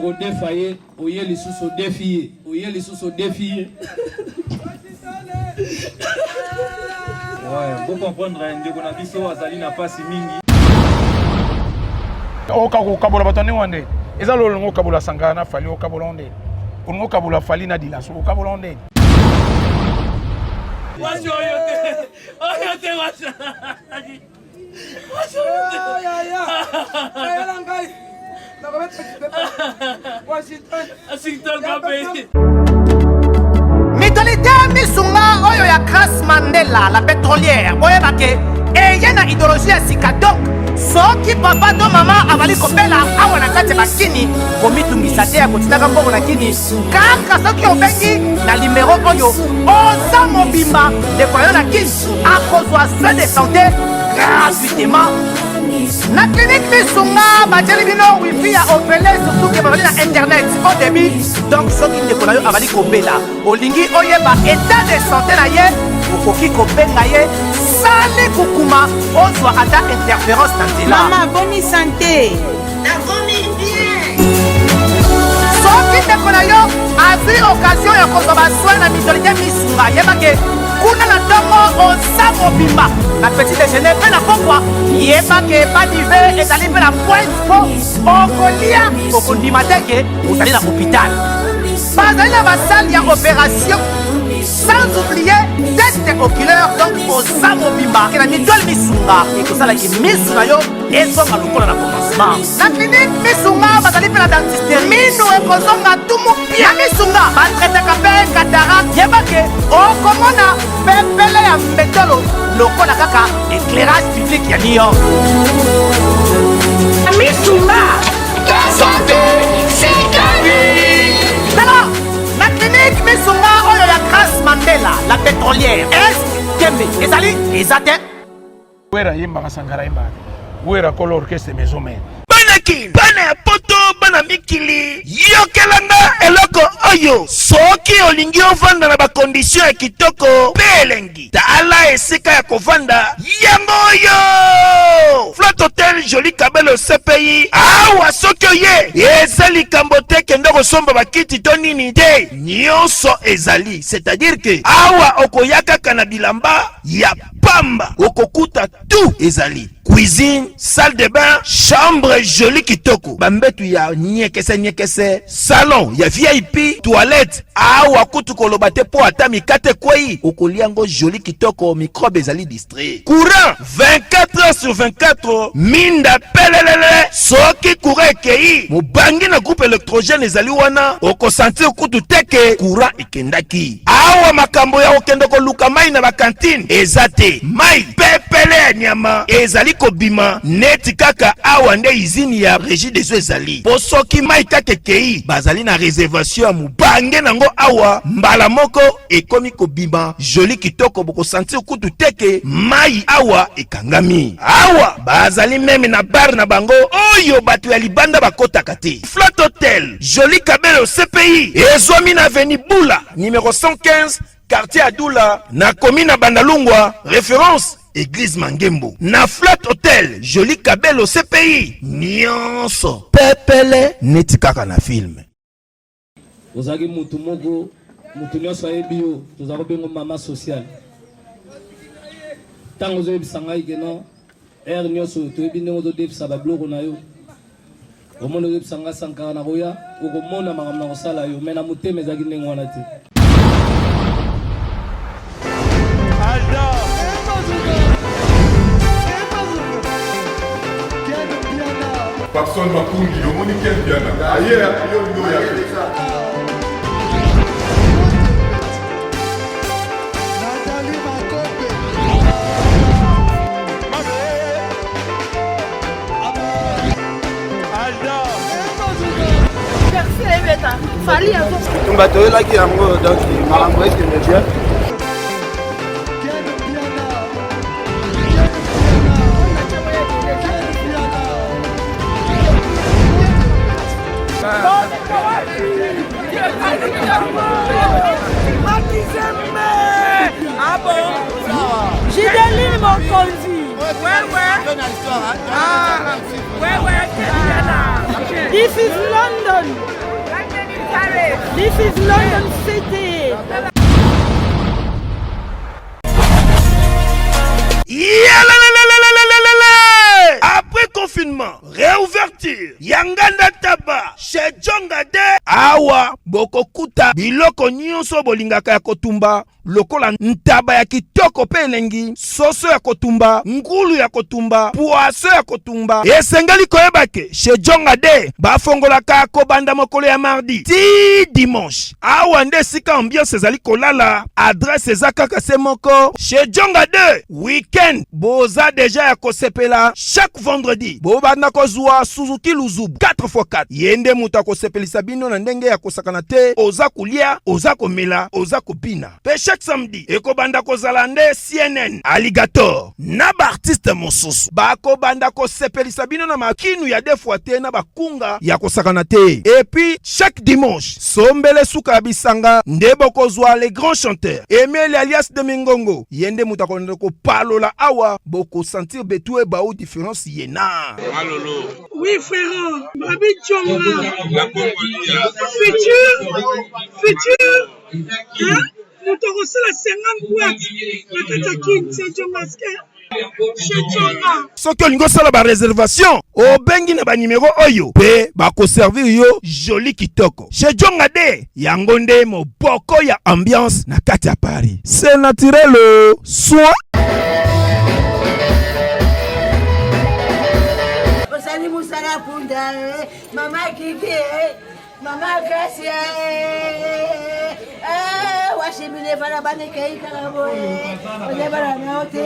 au défaillé, au yé les sous défié, au yé les sous défié. Ouais, vous comprendre, ndeko na biso azali na pasi mingi. O kabola batone wande. Eza lo ngo kabola sangana fali o kabola onde. Ngo kabola fali na dilaso o kabola onde. Wacho yote. Oyote wacho. Wacho yote. Ya. Ayala ngai. Washington Cafe. Mentalité misunga oyo ya Grace Mandela la pétrolière boyeba ke eye na idéologie ya sika donc soki papa to mama avali kopela awa na kati bakini komitungisa te ya kotinaka mbongo na kini kaka soki obengi na limero oyo oza mobimba ndeko yo na kini akozwa soin de santé gratuitement na clinique misunga batieli bino wifi ya opele surtout ke bazali na internet au début donc soki ndeko na yo avali kobela olingi oyeba état de santé na ye okoki kobenga ye sale kukuma ozwa ata interférence na nzela mama boni santé nakomi bien soki ndeko na yo azwi occasion ya kozwa baswin na mitolite misunga yebake kuna na ntongo oza mobimba na petit déjeuner mpe na pokwa yebake badive ezali mpe na pointe mpo okolia okondima teke ozali na hôpital bazali na basale ya opération sans oublier test oculaire donc oza mobimba ke na mitwale misunga ekosalaki misu na yo ezonga lokola na commencement na clinique misunga bazali mpe na dentiste minu ekozonga tumu pia misunga batretaka mpe cataracte yebake okomona pepele ya mbetolo lokola kaka éclairage public ya New York misunga santé tala na clinique misunga oyo ya Grace Mandela la pétrolière est kembe ezali eza te Wera yemba sangara yemba. Wera kolo orchestre maison mère. Banaki bana ya poto bana mikili yokelanga eloko oyo soki olingi ovanda na bakondisyon ya kitoko pe elengi tala esika ya kovanda yango oyo Flat Hotel Joli Kabelo CPI awa soki oye eza likambo te kende kosomba bakiti to nini te nyonso ezali c'est-à-dire que awa okoya kaka na bilamba ya pamba okokuta tout ezali cuisine, salle de bain, chambre jolie kitoko. Bambetu ya nyekese, salon ya VIP, toilette. Awa kutu kolobate po ata mikate kwei. Okoliango jolie kitoko microbe ezali distrait. Courant 24 heures sur 24. Minda pelelele. Soki courant ekei. Mubangi na groupe électrogène ezali wana. Oko sentir kutu teke courant ekendaki. Awa makambo ya okendoko luka mai na bakantine. Ezate mai pepele nyama ezali kobima neti kaka awa nde izini ya régie des eaux ezali po soki mai kaka kei bazali na réservation ya mubange nango awa mbala moko ekomi kobima joli kitoko boko sentir kutu teke mai awa ekangami awa bazali meme na bar na bango oyo bato ya libanda bakotaka te Flat Hotel Joli Kabelo CPI ezomi na avenue Bula numéro 115 quartier Adoula na commune Bandalungwa référence Église Mangembo na Flat Hotel Joli Kabelo CPI nyonso pepele neti kaka na film ozaki mutu moko mutu nyonso ayebi yo tozali bengo mama social ntango ozoyebisa ngai keno ere nyonso toyebi ndenge ozodefisa babiloko na yo omona ozoyebisa ngai sankara na koya okomona makambo na kosala yo me na motema ezalaki ndenge wana te Papson Makundi, le monde qui est bien là. Ailleurs, il y a Fali avant. On va te là qui a donc malambo est que bien. Ah bon? J'ai des mon conduit. Ouais. Ah, ouais, This is London. This is London City. Après confinement, réouverture, Yanganda Taba, chez Djongade, Awa, Bokokuta, Biloko Nyonso Bolingaka ya kotumba, lokola ntaba ya kitoko pe elengi, soso ya kotumba, ngulu ya kotumba, poaso ya kotumba. Esengeli koyebake, chez Djongade, bafongolaka kobanda mokolo ya mardi, ti dimanche. Awa nde sika ambiance ezali kolala, adresse ezaka se moko, chez Djongade, weekend, boza deja ya kosepela, chaque vendredi, bobanda kozwa Suzuki Luzub 4x4. Yende muta kosepelisa bino na ndenge ya kosakana te, oza kulia, oza komela, oza kopina. Pe chaque samedi, ekobanda kozala nde CNN, Alligator, na ba artiste mosusu. Bako banda kosepelisa bino na makinu ya defwa te na bakunga ya kosakana te. Et puis, chaque dimanche, sombele suka bisanga, ndebo kozwa les grands chanteurs. Emile alias de Mingongo, yende muta ko palola awa, boko sentir betue bao différence yena. Malolo. Oui, frère. Babi Tchonga. La Congolia. Futur. Hein? Nous t'aurons la 50 boîtes. La Katakin, c'est Tchongaske. Soki olingo sala ba réservation, obengi na ba numéro oyo, pe ba ko servir yo joli kitoko. Chez Djongade, yango nde moboko ya ambiance na kati ya Paris. C'est naturel, soin. Osali musala punda, mama Kiki, mama Gracia, washimile fala bane kei karaboye, oje bala na ote,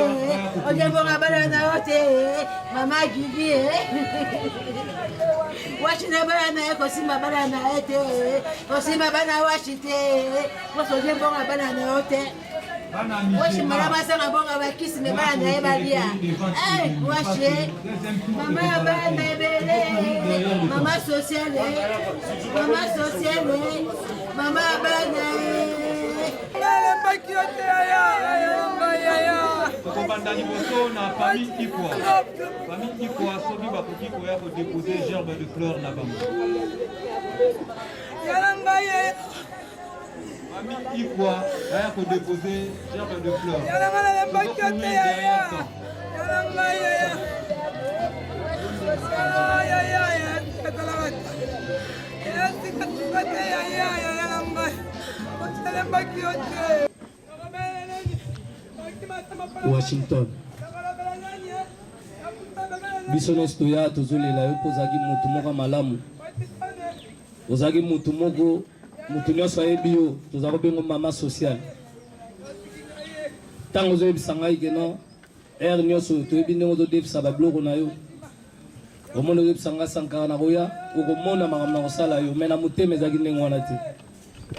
oje bonga bala na ote, mama Kiki, washine bala na kosimba bala na ete, kosimba bana washite, oje bonga bala na ote. Washi marama sana bonga bakisi me bana na ebalia. Washi mama bana bele, mama sociale, mama bana. Yale bakiote ya. Kobanda liboso na famille Ikwa. Famille Ikwa sobi bakoki koya ko déposer gerbe de fleurs na bango. Yalanga ye. Famille Ikwa aya ko déposer gerbe de fleurs. Yalanga bakiote ya. Yalanga ye. Washington. Biso nesto ya tozolela yo kozaki mutu moko malamu. Ozaki mutu moko mutu nyonso ayebi yo tozako bengo mama social. Tango ozoyebisa ngai ke non ere nyonso toyebi ndenge ozodefisa babiloko na yo. Omona ozoyebisa ngai sankara na koya okomona makambo na kosala yo me na motema ezalaki ndenge wana te.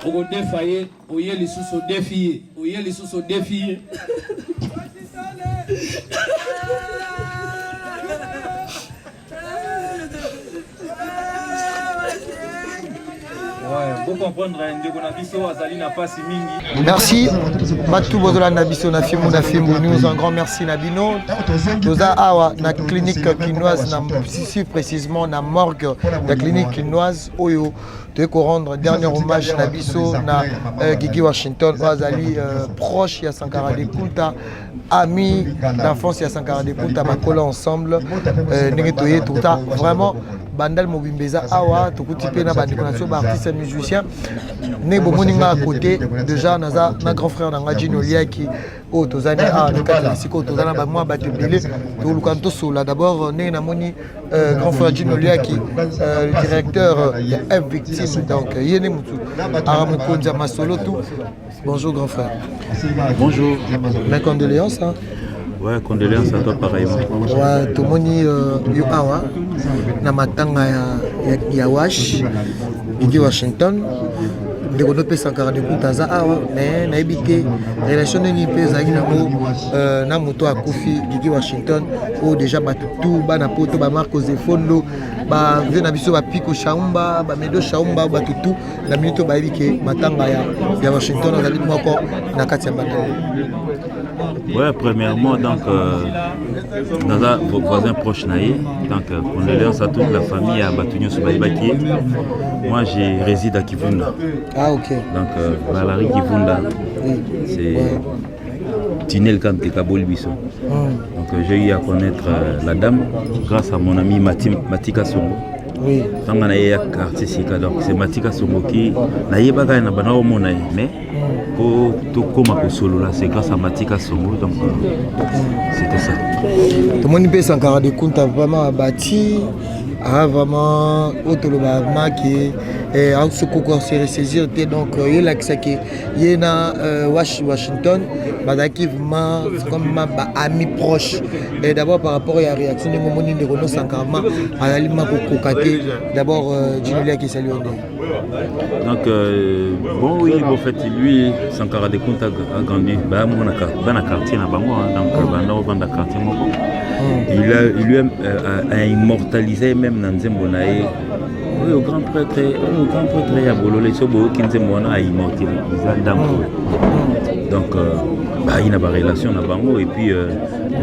Okodefa ye oye lisusu odefi ye oye lisusu odefi ye. Merci. Matou Bozola Nabiso Nafimou Nafimou nous un grand merci Nabino. Toza Awa na clinique quinoise na plus précisément na morgue de clinique quinoise Oyo. De rendre dernier hommage Nabiso na Gigi Washington Wazali proche ya Sankara de Punta ami d'enfance ya Sankara de Punta bakola ensemble nengetoye tout ça vraiment bandal mobimbeza awa tokuti na bandiko ba artiste musicien ne bomoninga à côté déjà naza na grand frère nanga Gino Liaki o tozani a nekata siko tozana ba moi batebele to lukanto sola d'abord ne na moni grand frère Gino Liaki le directeur de F Victime donc yene mutu aramukonza masolo tout. Bonjour grand frère. Bonjour. Mes condoléances hein. Ouais, condoléances à toi pareillement. Ouais, tout le monde yo awa na matanga ya Wash Gigi Washington de konope Sankara de Punta awa mais na ebité relation ni pesa inamo na moto akufi Gigi Washington o déjà batutu bana poto ba Marco Zefondo ba vena biso ba Pico Shaumba ba Medo Shaumba batutu na minute ba ebike matanga ya Washington azali moko na kati ya bana. Ouais, premièrement, donc, dans un voisin proche naïe, donc, condoléances à toute la famille à Batunyo Soubaïbaki. Moi, je réside à Kivunda. Ah, ok. Donc, Valérie Kivunda, c'est Tunnel Kante Kabol Bisso. Donc, j'ai eu à connaître la dame grâce à mon ami Matika Songo. Oui. Tant qu'on a eu un quartier Sika, donc c'est Matika Songo qui n'a pas gagné na bana au mais pour tout comme à solo là, c'est grâce à Matika Songo, donc c'était ça. Tout le monde peut s'encarrer de compte vraiment abattu, vraiment autolobalement qui est en ce concours se ressaisir donc il y a l'accès qui il y a Washington, badaki vraiment comme ma ami proche et d'abord par rapport à la réaction de mon monde de Renault Sankarma à la limite cocaté d'abord Julia qui salue. Donc bon oui en fait lui Sankara de compte a grandi bah mon quartier na bango donc banda vanda quartier moko il lui a immortalisé même dans Nzembo nae oui au grand prêtre ya bolole sobo ki Nzembo na a immortalisé donc il y a une relation na bango et puis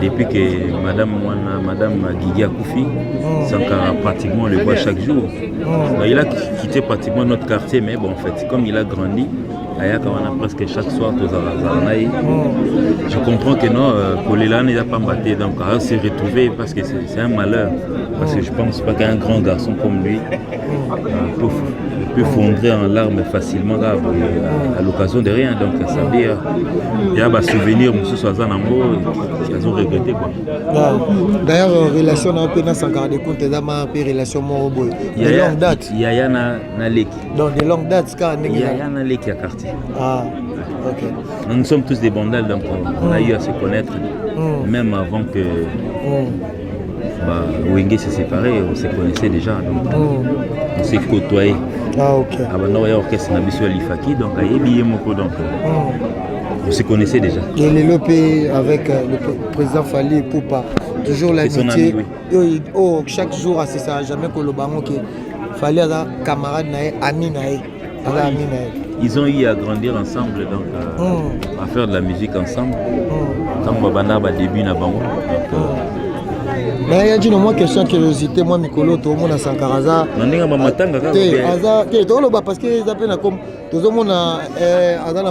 depuis que madame Guigui a Koufi Sankara pratiquement on le voit chaque jour. Il a quitté pratiquement notre quartier mais bon en fait comme il a grandi on a presque chaque soir je comprends que non Kolela n'a pas battu donc à se retrouver parce que c'est un malheur parce que je pense pas qu'un grand garçon comme lui peut fondrer en larmes facilement là, à l'occasion de rien donc ça veut dire il y a des souvenirs qu'ils ont regretté quoi. D'ailleurs relation na peu na Sankara de compte d'ama peu relation morobo de longue date il y a na leki donc de longue date ska il y a na leki à quartier. Ah, ok. Nous sommes tous des bandals, donc on a eu à se connaître, même avant que Wenge s'est séparé, on se connaissait déjà, donc on s'est côtoyé. Ah, ok. Avant il y a orchestre Nabiso Alifaki, donc on se connaissait déjà. Et les lopé avec le président Fali Poupa, toujours l'amitié. Oh, chaque jour, c'est ça, jamais que le bango qui Fali a camarade nae, ami nae. Ils ont eu à grandir ensemble, donc à faire de la musique ensemble. Quand Babana a début na bango. Mais il y a dit moi question curiosité moi Mikolo tout le monde a Sankaraza. Nandinga mamatanga kaka. Aza ke to lo ba parce que ils appellent comme tout le monde a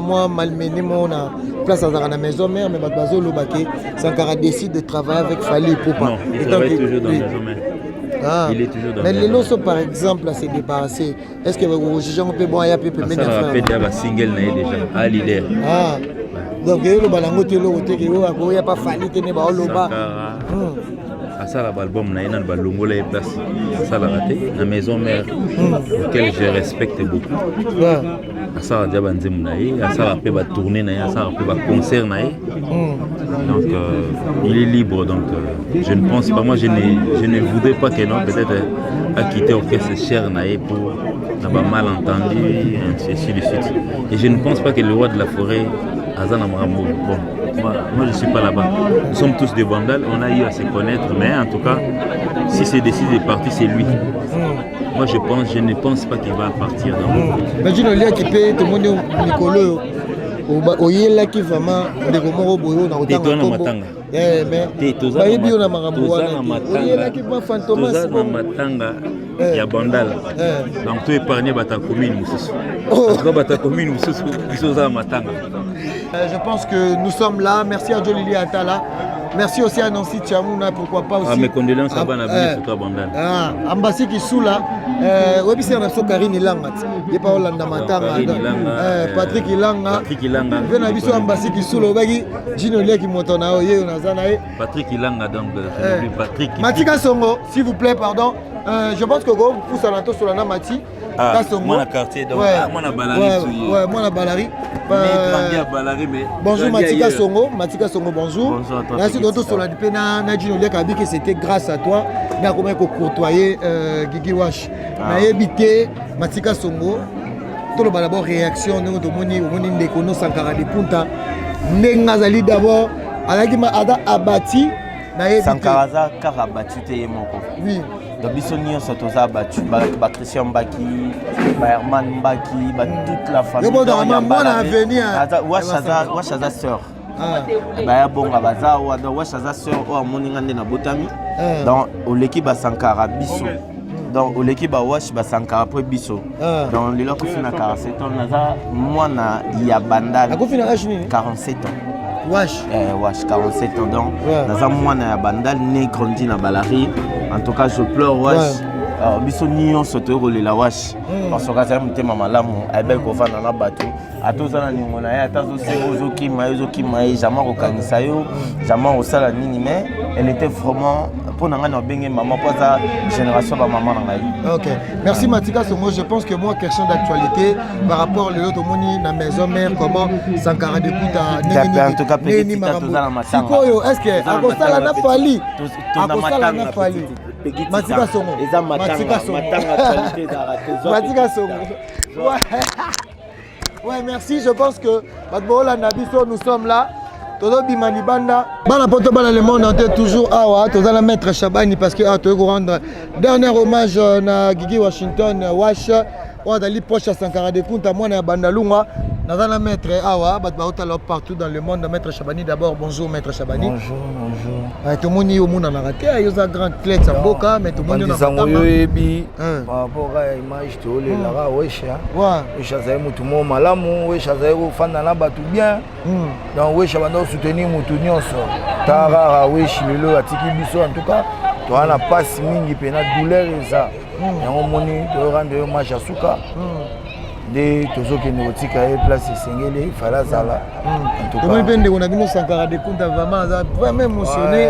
moi malmené mon place à la maison mère mais bazo lo baké Sankara décide de travailler avec Fali Poupa. Non, il travaille toujours dans la maison mère. Ah. Il est toujours dans mais les lots par exemple à se débarrasser. Est-ce que vous jugez un peu bon il y a peu mettre ça fait déjà single déjà à leader. Ah. Donc le balango te lo te que il y a pas Fali te ne ba lo ba. Ça l'album na ina balongola et place ça l'a raté la maison mère auquel je respecte beaucoup. Ça a déjà bandé monaï ça a fait ba tourner na ça a fait ba concert na donc il est libre donc je ne pense pas moi je ne voudrais pas que non peut-être à quitter orchestre cher na pour n'a pas malentendu ainsi de suite et je ne pense pas que le roi de la forêt Azan Amramou bon moi je ne suis pas là-bas. Nous sommes tous des vandales, on a eu à se connaître, mais en tout cas, si c'est décidé de partir, c'est lui. Moi je ne pense pas qu'il va partir. Imagine le lien qui paye tout le monde Nicolo. Au yéla qui vraiment de Gomoro Boyo na otanga Congo. Mais bayebi on a marambo wana. Yéla qui va fantomas. Tozana matanga ya bandal. Donc tu épargné bata commune mususu. En tout cas bata commune mususu bisoza matanga. Je pense que nous sommes là. Merci à Jolili Atala. Merci aussi à Nancy Tchamouna, pourquoi pas aussi. Mes condoléances à Banabini sur toi, Bandal. Ambassi qui sous là. Oui, c'est un Karine Ilanga. Il n'y a pas Hollanda Matanga. Patrick Ilanga. Venabiso Ambassi qui sous le bagi. Gino Lia qui monte en aoye, on a zanae. Patrick Ilanga, donc. Patrick. Matika Songo, s'il vous plaît, pardon. Je pense que vous poussez à l'entour sur la Namati. Moi, quartier, donc. Moi, la Balari. Ouais, moi, la Balari. Bonjour Matika Songo, bonjour. Bonjour à toi. Merci de sur la pena Nadine Olia qui a dit que c'était grâce à toi. Mais comment qu'on courtoyer Guigui Wash. Mais éviter Matika Songo. Tout le d'abord réaction nous de moni de kono Sankara de Punta. Ndengazali d'abord alaki ada abati na Sankaraza car abattu te moko. Oui. Donc Bissonio Sotoza abattu, Christian Baki, Herman Baki, toute la famille. Moi on a venir. Washaza sœur. baya bonga baza wa donc wesh aza sœur o amoninga nde na botami donc oleki basankara biso donc oleki bawash basankara po biso donc lelo akofina 47 ans naza mwana ya bandal akofina âge nini 47 ans Wash 47 ans donc naza mwana ya bandal né grandi na Balari en tout cas je pleure wash biso nyonso tokolela wash parce que azali motema malamu ayebeli kovanda na bato atoza na ningo na ye ata azosenga ozokima ye jamai kokanisa yo jamai kosala nini mais elle était vraiment pour nanga na obenge maman pour sa génération ba maman na ngai. OK. Merci Matika Songo, je pense que moi question d'actualité par rapport les autres moni na maison mère comment Sankara de Kuta en tout cas petit toza na matanga. Sikoyo est-ce que akosala na fali akosala na fali Matika Songo eza matanga actualité za raté Matika Songo. Ouais, merci, je pense que Badbola Nabiso nous sommes là. Todo Bimani Banda. Bana poto bana le monde entier toujours awa. Toza la maître Chabani parce que tu veux rendre dernier hommage na Gigi Washington Wash. On a li proche à Sankara de Kunta moi na Bandalunga. Naza la maître awa. Bat baota là partout dans le monde. Maître Chabani d'abord. Bonjour maître Chabani. Bonjour. Tout le monde est au monde en raté. Il y a un grand clé de Boka mais tout le monde est en raté. Par rapport à l'image de Olela Wesh. Wesh azaye mutu mo malamu. Wesh azaye fanda na batu bien. Donc Wesh abanda soutenir mutu nyonso. Tara Wesh lelo atiki biso en tout cas. To ana passe mingi pe na douleur eza. Yango moni to rendre hommage à Suka. De tozoki notika et place sengele fala zala en tout cas comment bende on a vu Sankara de Kunta vraiment émotionné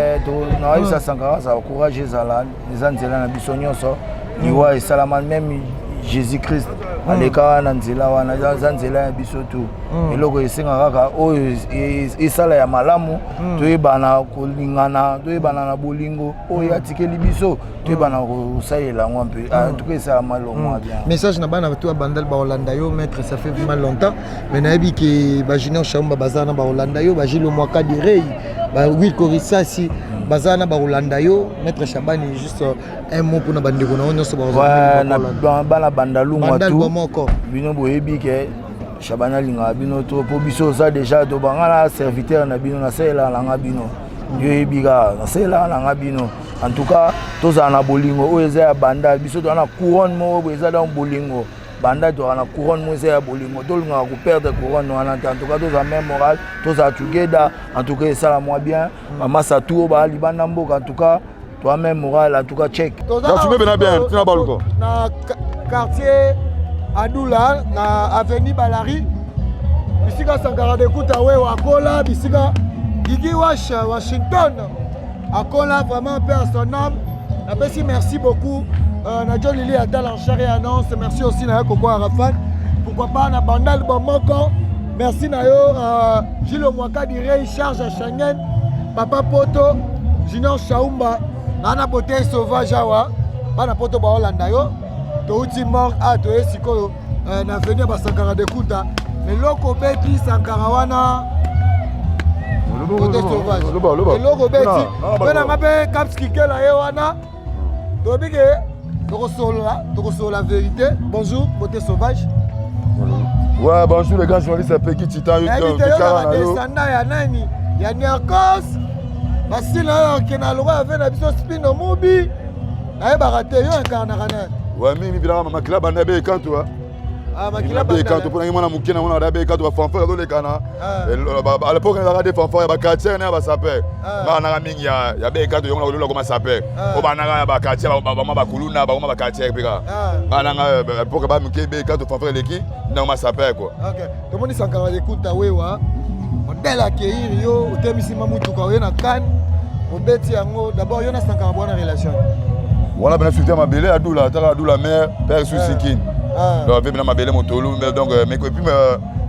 na isa Sankara ça encourager zala les anzela na biso nyonso liwa et salaman même Jésus Christ aleka na nzela wana zanzela ya biso tu eloko esenga kaka oyo esala ya malamu toyebana kolingana toyebana na bolingo oyo atikeli biso toyebana kosalela ngo mpe en tout cas esala malongo bien message na bana bato bandal ba Hollanda yo maître ça fait vraiment longtemps mais nayebi ke ba Junior Chaumba bazana ba Hollanda yo ba Gilo Mwaka direi ba Will Korisasi bazana ba Hollanda yo maître Chabani juste un mot pour na bandeko na onyo so ba bana bandalunga tout bino boyebi ke Chabana linga bino to po biso ça déjà to bangala serviteur na bino na sela langa bino yo yebiga na sela langa bino en tout cas toza na bolingo o eza ya banda biso to na couronne mo bo eza dans bolingo banda to na couronne mo eza ya bolingo to linga ko perdre couronne wana en tout cas toza même moral toza together en tout cas ça la moi bien mama sa tout ba libanda mboka en tout cas toi même moral en tout cas check tu me bien tu na baluko na quartier Adoula na avenue Balari bisika Sankara de Kuta we wakola bisika Gigi Wash Washington akola vraiment père son âme napesi merci beaucoup na John Lili Atal en charge et annonce merci aussi na Koko Arafat pourquoi pas na Bandal Bomoko merci na yo Gilo Mwaka direi charge à Schengen Papa Poto Junior Chaumba na beauté sauvage awa bana poto ba Hollanda yo touti mort a to esiko na venir ba Sankara de Kuta mais loko beti Sankara wana côté sauvage loko beti bena ngabe kapski kela ye wana to bige to la vérité bonjour beauté sauvage ouais bonjour les gars journalistes à Peki Titan yo sanda ya nani ya Niakos basila kena logo ave na biso spino mubi aye barate yo incarnera ouais mimi bila mama club na be kanto makila be kanto pour ngimana mukina mona da be kanto ba fanfare do le kana à l'époque on a des fanfare ba quartier na ba saper ba na mingi ya be kanto yonga lo comme saper o ba na ba quartier ba kuluna ba quartier pika ba na à l'époque ba muke be kanto fanfare leki na ma saper quoi. OK to moni Sankara de Kuta wewa modèle accueillir yo otemisi mamutu ka yo na kan obeti yango d'abord yo na Sankara bona relation voilà ben suite ma belé Adoula tara Adoula mère père Susikin donc bien ma belé motolo donc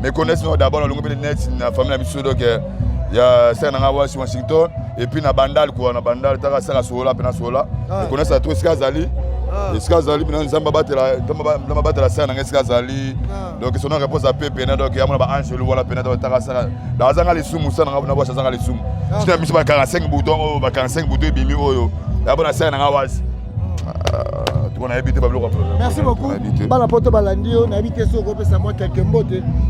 mes connaissances d'abord le ngombe net na famille na biso donc il y a ça na Washington et puis na Bandal quoi na Bandal tara ça sola pena sola je connais ça tout Skazali Skazali bien nzamba batela ça na Skazali donc son réponse à Pepe donc il y a mon ba Angelo wala pena tara ça dans zanga les sumu ça na boîte zanga les sumu tu as mis ba 45 boutons ba 45 boutons bimi oyo la bonne ça na On a habité Bablo. Merci beaucoup. Bala poto balandio na habité so ko pesa moi quelques mots.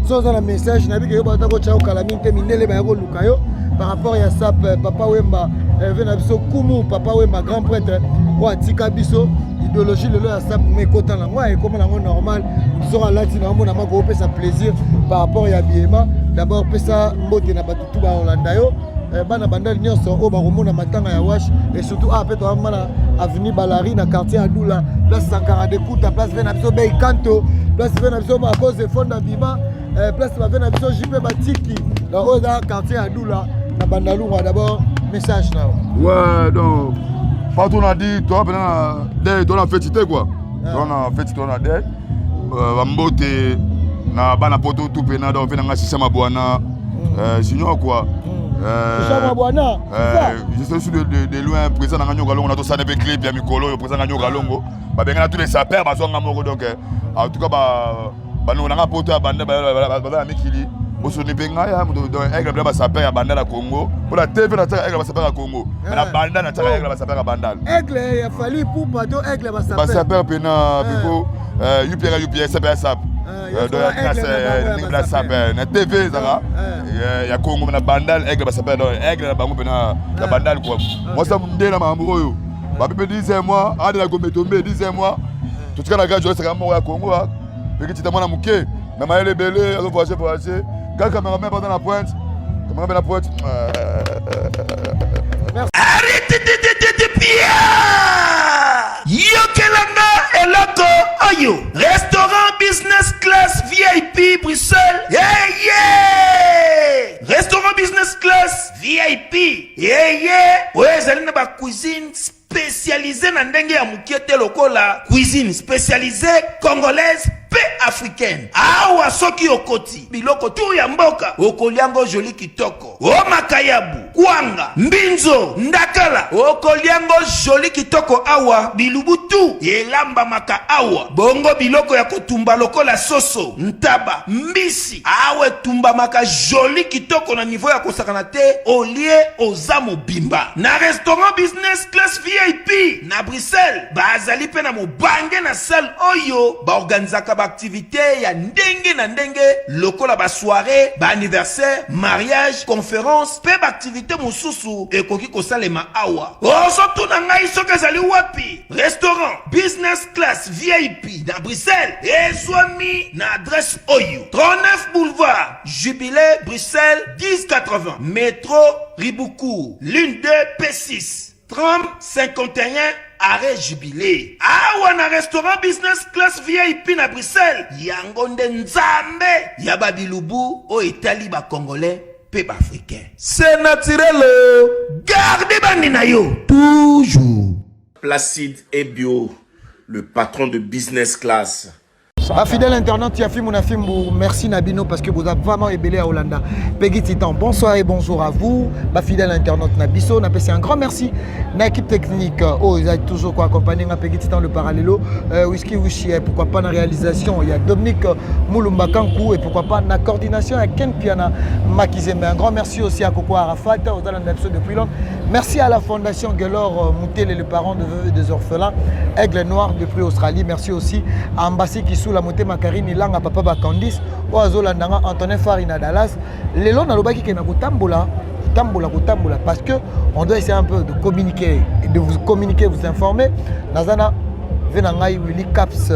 So za na message na biki yo ba ta ko chao kala minte minele ba ko lukayo par rapport à ça papa Wemba vena biso kumu papa Wemba grand prêtre wa tika biso idéologie le ya ça mais kota na moi et comme na normal so la tina mo na ma ko pesa plaisir par rapport à biema d'abord pesa mbote na batutu ba Holanda yo bana bandali nyonso o bakomona matanga ya wash et surtout peut mana avenue Balari na quartier Adoula place Sankara de Kouta place vena biso Bay Kanto place vena biso à cause de Fonda Bima place vena biso JP Batiki dans oza quartier Adoula na Bandalunga d'abord message là. Ouais donc partout on a dit toi on a fétité quoi. On a fétité on a dé mbote na bana poto tout pena donc vena ngasi sama bwana sinon quoi. Je suis de loin, président Nganyo Galongo, on a tout ça avec clip, il y a Mikolo, le président Nganyo Galongo. Bien tous les sapeurs, donc en tout cas, nous avons apporté à Banda, Mikili, pour se dépeigner, aigle de sapeur à Banda, Congo. Pour la TV, on a aigle de sapeur à Congo. Mais la Banda, on a aigle de sapeur à Banda. Aigle, il a fallu pour pas aigle de sapeur. Sapeur, Pena, Pico, UPS, sapeur, sapeur. Na TV ça il y a Congo na bandal aigle ba s'appelle aigle na bango na bandal quoi moi ça me na mambo yo ba pepe 10 mois ade la gombe tomber 10 mois tout cas na gars je ça mo ya Congo petit tamo na muke na maele belé azo voyager quand cameraman pas dans la pointe cameraman la pointe arrête de Pia Yokelanga eloko oyo restaurant business class VIP Bruxelles restaurant business class VIP ouais zali na ba cuisine spécialisée na ndenge ya mukiete lokola cuisine spécialisée congolaise pe africaine awa soki okoti biloko tu ya mboka okoliango joli kitoko o makayabu kwanga mbinzo ndakala okoliango joli kitoko awa bilubutu elamba maka awa bongo biloko ya kotumba lokola soso ntaba mbisi awe tumba maka joli kitoko na niveau ya kosakana te olie oza mobimba na restaurant business class VIP na Bruxelles bazali pe na mobange na salle oyo ba organizaka ba activité ya ndenge na ndenge lokola ba soirée ba anniversaire mariage conférence pe ba activité mosusu ekoki kosalema awa oso tuna ngai soka zali wapi restaurant business class VIP na Bruxelles ezwami na adresse oyo 39 boulevard Jubilé Bruxelles 1080 métro Riboucourt l'une 2 P6 30 51 arrêt Jubilé. Awa na restaurant business class VIP na Bruxelles. Yangonde nzambe. Yababilubu o Italie ba Congolais pe ba Africain. C'est naturel. Gardez bandi na yo. Toujours. Placide et Bio, le patron de business class. Ma fidèle internaute, Yafi Mounafimbu, merci Nabino parce que vous avez vraiment ébélé à Hollanda. Peggy Titan, bonsoir et bonjour à vous. Ma fidèle internaute Nabiso, n'a passé un grand merci. L'équipe technique, ils ont toujours accompagné Peggy Titan, le parallélo. Whisky Wishi, pourquoi pas la réalisation. Il y a Dominique Moulumba Kankou et pourquoi pas la coordination avec Ken Piana Makizembe. Un grand merci aussi à Coco Arafat, aux Alain Napso depuis Londres. Merci à la Fondation Gelor Moutel et les parents de veuves et des orphelins. Aigle Noir depuis Australie. Merci aussi à Ambassi Kissou, la montée Makarine Langa, Papa Bakandis, Oazo Landanga, Antonin Farina Dallas. Les lots n'alobaki qui n'a tamboula parce que on doit essayer un peu de communiquer, de vous communiquer, vous informer. Nazana Venangai Willy Caps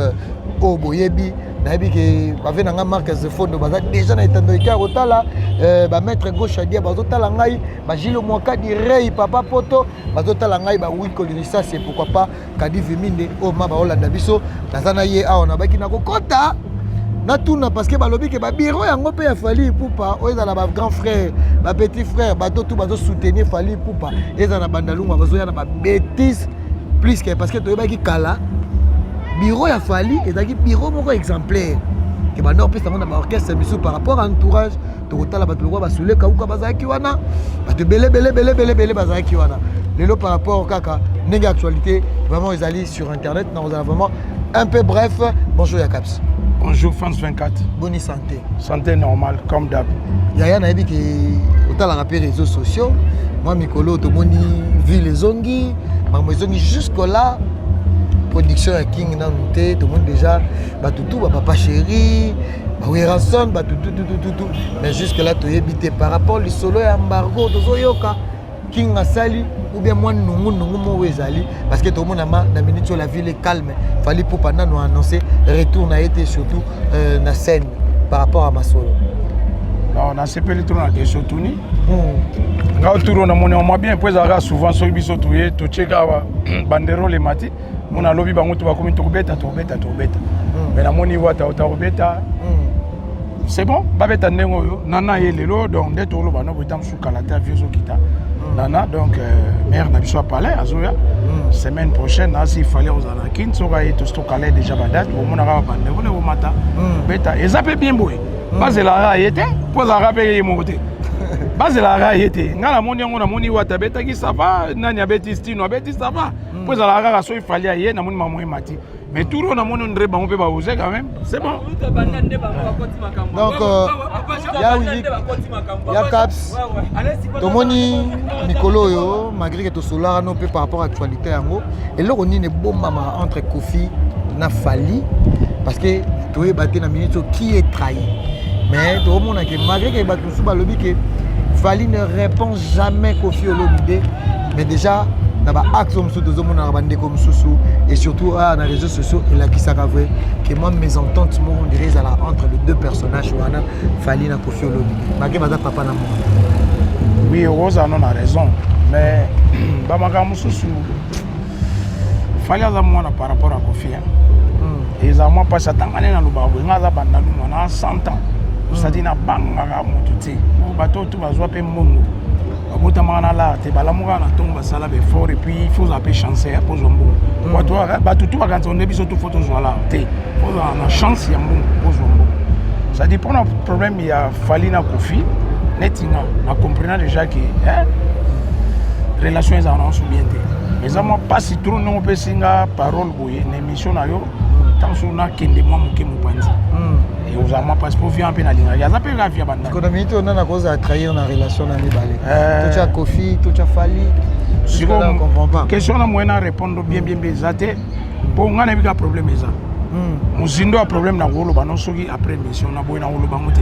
au Boyebi. Nabi que avec nanga marque de fond de bazar déjà na etando ika otala ba maître gauche a dia bazotala ngai ba Gilo Mwaka di Rei papa poto bazotala ngai ba wiko lisa c'est pourquoi pas kadi viminde o ma ba Hollanda biso nazana ye a ona baki na kokota na tuna parce que ba lobi que ba bureau yango pe ya fali pupa o eza na ba grand frère ba petit frère ba tout bazo soutenir fali pupa eza na bandalunga bazoya na ba bêtise plus que parce que to baki kala bureau ya fali ezaki bureau moko exemplaire ke bana opesa ngona ba orchestre biso par rapport à entourage to kotala bato lokwa basule kauka bazaki wana bato belé bazaki wana lelo par rapport kaka ndenge actualité vraiment ezali sur internet na ozala vraiment un peu bref. Bonjour Yakaps. Bonjour France 24. Bonne santé. Santé normale comme d'hab. Yaya na yebi ke otala rappel réseaux sociaux moi mikolo to moni ville zongi ma zongi jusque là production à King dans nous tout le monde déjà tout papa chéri Ranson tout mais jusque là tu es par rapport au solo et embargo tozoyoka King asali ou bien moi nungu mo ezali parce que tout le monde na minute la ville est calme fallait pour pendant nous annoncer retour a été surtout na scène par rapport à ma solo. Non, on a séparé tout dans la question tourni. Quand on a mon moi bien puis ara souvent sur biso touyer to check awa bandero le mati on a lobby bango to comme to beta. Mais la moni wata beta. C'est bon, babeta nengo yo nana yelelo donc de to lo bana botam sou kalata vieux kita. Nana donc mère na biso parler azoya semaine prochaine s'il fallait aux anakin soga et to stokale déjà badate au mona ba bandero le mata beta ezape bien boy. Base la raïté pour la rappeler mon côté. Base la raïté ngala moni ngona moni wata beta ki ça va nani abeti stino abeti ça va pour la rara so il fallait ayer na moni maman mati mais tout le monde on ba on peut pas oser quand même c'est bon. Donc ya caps tomoni Nicolo yo malgré que to solar non peut par rapport à l'actualité yango et là on est bon mama entre Kofi na Fally parce que tu es battu dans minute qui est trahi. Mais tout le monde a que malgré que battu sous balobi que Fally ne répond jamais Kofi Olomide mais déjà na ba axe comme sous deux hommes na bande comme sous et surtout dans les réseaux sociaux et là qui ça vrai que moi mes ententes moi on dirait là entre les deux personnages wana Fally na Kofi Olomide malgré baza papa na moi. Oui Rosa non a raison mais ba makamu sous Fally a moi par rapport à Kofi. Et ça moi pas ça tangane na lubabu ngaza banda lumo na 100 ans ça dit na banga mututi o bato tu bazwa pe mongo abota mana la te balamuka na tomba sala be fort et puis il faut appeler chance ya pozo mbo bato bato tu bakanza on biso tu photo zoala te pozo na chance ya mbo pozo mbo ça dit pour un problème il y a Fally na Kofi netinga na comprendre déjà que relations en sont bien mais ça moi pas si trop non peut singa parole boye une émission na yo on a qu'un des membres qui m'ont dit. Et aux amants parce pour vivre un peu dans l'île. Il y a peu la vie à Banda. Quand on a cause à trahir dans relation dans les balais. Tout a Kofi, tout a Fally. Si on comprend pas. Question à moi répondre bien zaté. Pour on a un problème ça. Mon zindo a problème na wolo ba non soki après mission na boy na wolo ba moté.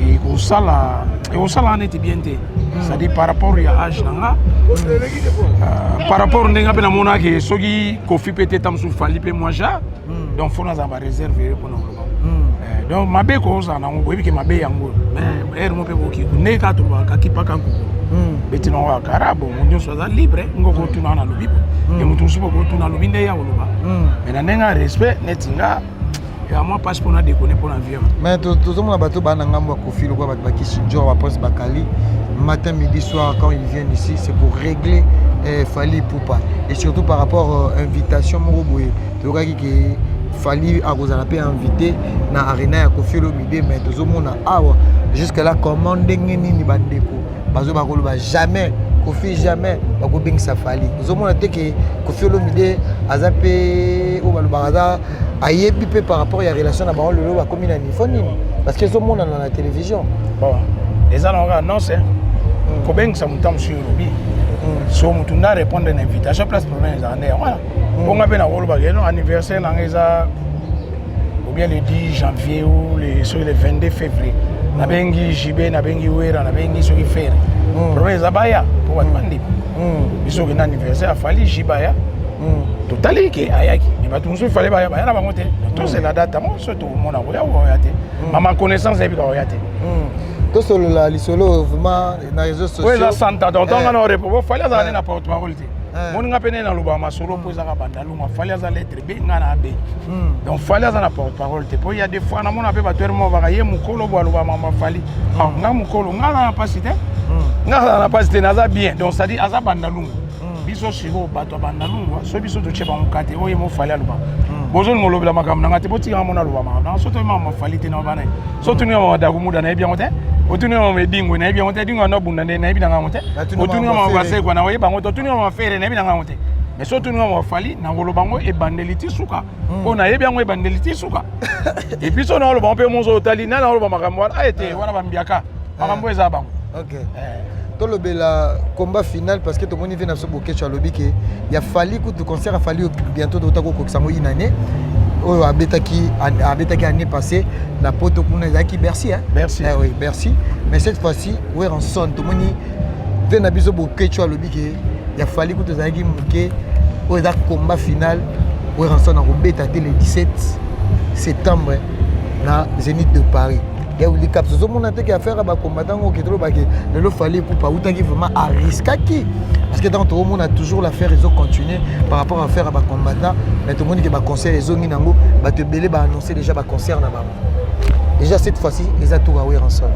Et au sala on était bien té. Ça dit par rapport à âge nanga. Par rapport ndinga pe na mona ke soki Kofi pété tam sou Fally pe moi ja. Donc faut nous avoir réservé pour nous. Donc ma bé ko za na ngo bi ke ma bé yango. Mais mo pe ko ki ne ka to ba ka ki pa kan ko. Beti no wa karabo mo nyo so za libre ngo ko tu na lobi. Et mo tu so ko tu na lobi ne ya woloba. Mais na nenga respect netinga et à moi passe pour na déconner pour la vie. Mais tout le monde bateau ba na ngambo Kofi lo ba ki sinjo wa poste Bakali matin midi soir quand ils viennent ici c'est pour régler Fally Poupa et surtout par rapport à invitation mo boye. Tu vois qui Fally a été invité dans l'arena ya Kofi Olomide mais tout le monde a jusque là comment ndenge nini bandeko bazo bakoloba jamais Kofi jamais bakobing sa Fally tout le monde a dit que Kofi Olomide azape o balobaza ayebi pe par rapport à la relation na ba lolo ba komi na niveau nini parce que tout le monde dans la télévision bon les alors non c'est kobeng sa mutam sur lobi so mutunda répondre à l'invitation place problème ça est voilà on a bien à woloba anniversaire nangeza ou bien le 10 janvier ou le 22 février na bengi jibe na bengi wera na bengi so ki faire problème ça baya pour watmandi biso ki anniversaire a Fally jibaya totali ke ayaki mais ba tout so fallait baya na bango te tout c'est la date moi surtout mona oya oya te maman connaissance et puis oya te tout solo la lisolo vraiment na réseaux sociaux oui la santa donc on a repos Fally ça na porte-parole te mon nga pene na luba ma solo pour ça banda luma Fally ça lettre b ngana b donc Fally ça na porte-parole te il y a des fois na mon appel batteur mo va ye mukolo bo luba ma Fally nga mukolo nga na pas cité nga na pas cité na za bien donc ça dit aza banda lungu biso siro bato banda lungu so biso to cheba mukate o ye mo Fally luba bozo mo lobela makamna ngate boti nga mona luba ma so to ma Fally te na bana so to ni ma da gumuda na bien ote otuni ma medingo na bien ote dingo na bunda na bien nga ote otuni ma wase kwa na we bango otuni ma fere na bien nga ote mais so tuni ma Fally na ngolo bango e bandeliti suka ona ye bien ngo e bandeliti suka et puis so na lo bango pe monzo otali na lo ba makambo a été wana ba mbiaka makambo eza bango OK Tout le combat final parce que tout le monde vient à ce bouquet sur le biquet. Il a fallu que le concert a fallu bientôt d'autres que ça une année. Oh, à Betaki année passée, la pote pour nous qui Bercy hein. Bercy. Oui, Bercy. Mais cette fois-ci, ouais en son tout le monde vient à ce bouquet sur le biquet. Il a fallu que tu aies bouquet. Oh, le combat final, ouais en son à Betaki le 17 septembre na Zénith de Paris. Il y a eu des caps. Tout le monde a fait affaire à des combattants qui il fallait pour pas vraiment à risquer. Parce que dans tout le monde a toujours l'affaire, ils ont continué par rapport à faire à des combattants. Mais tout le monde qui a concert, ils ont annoncé déjà des concerts. Déjà cette fois-ci, ils ont tout à ensemble.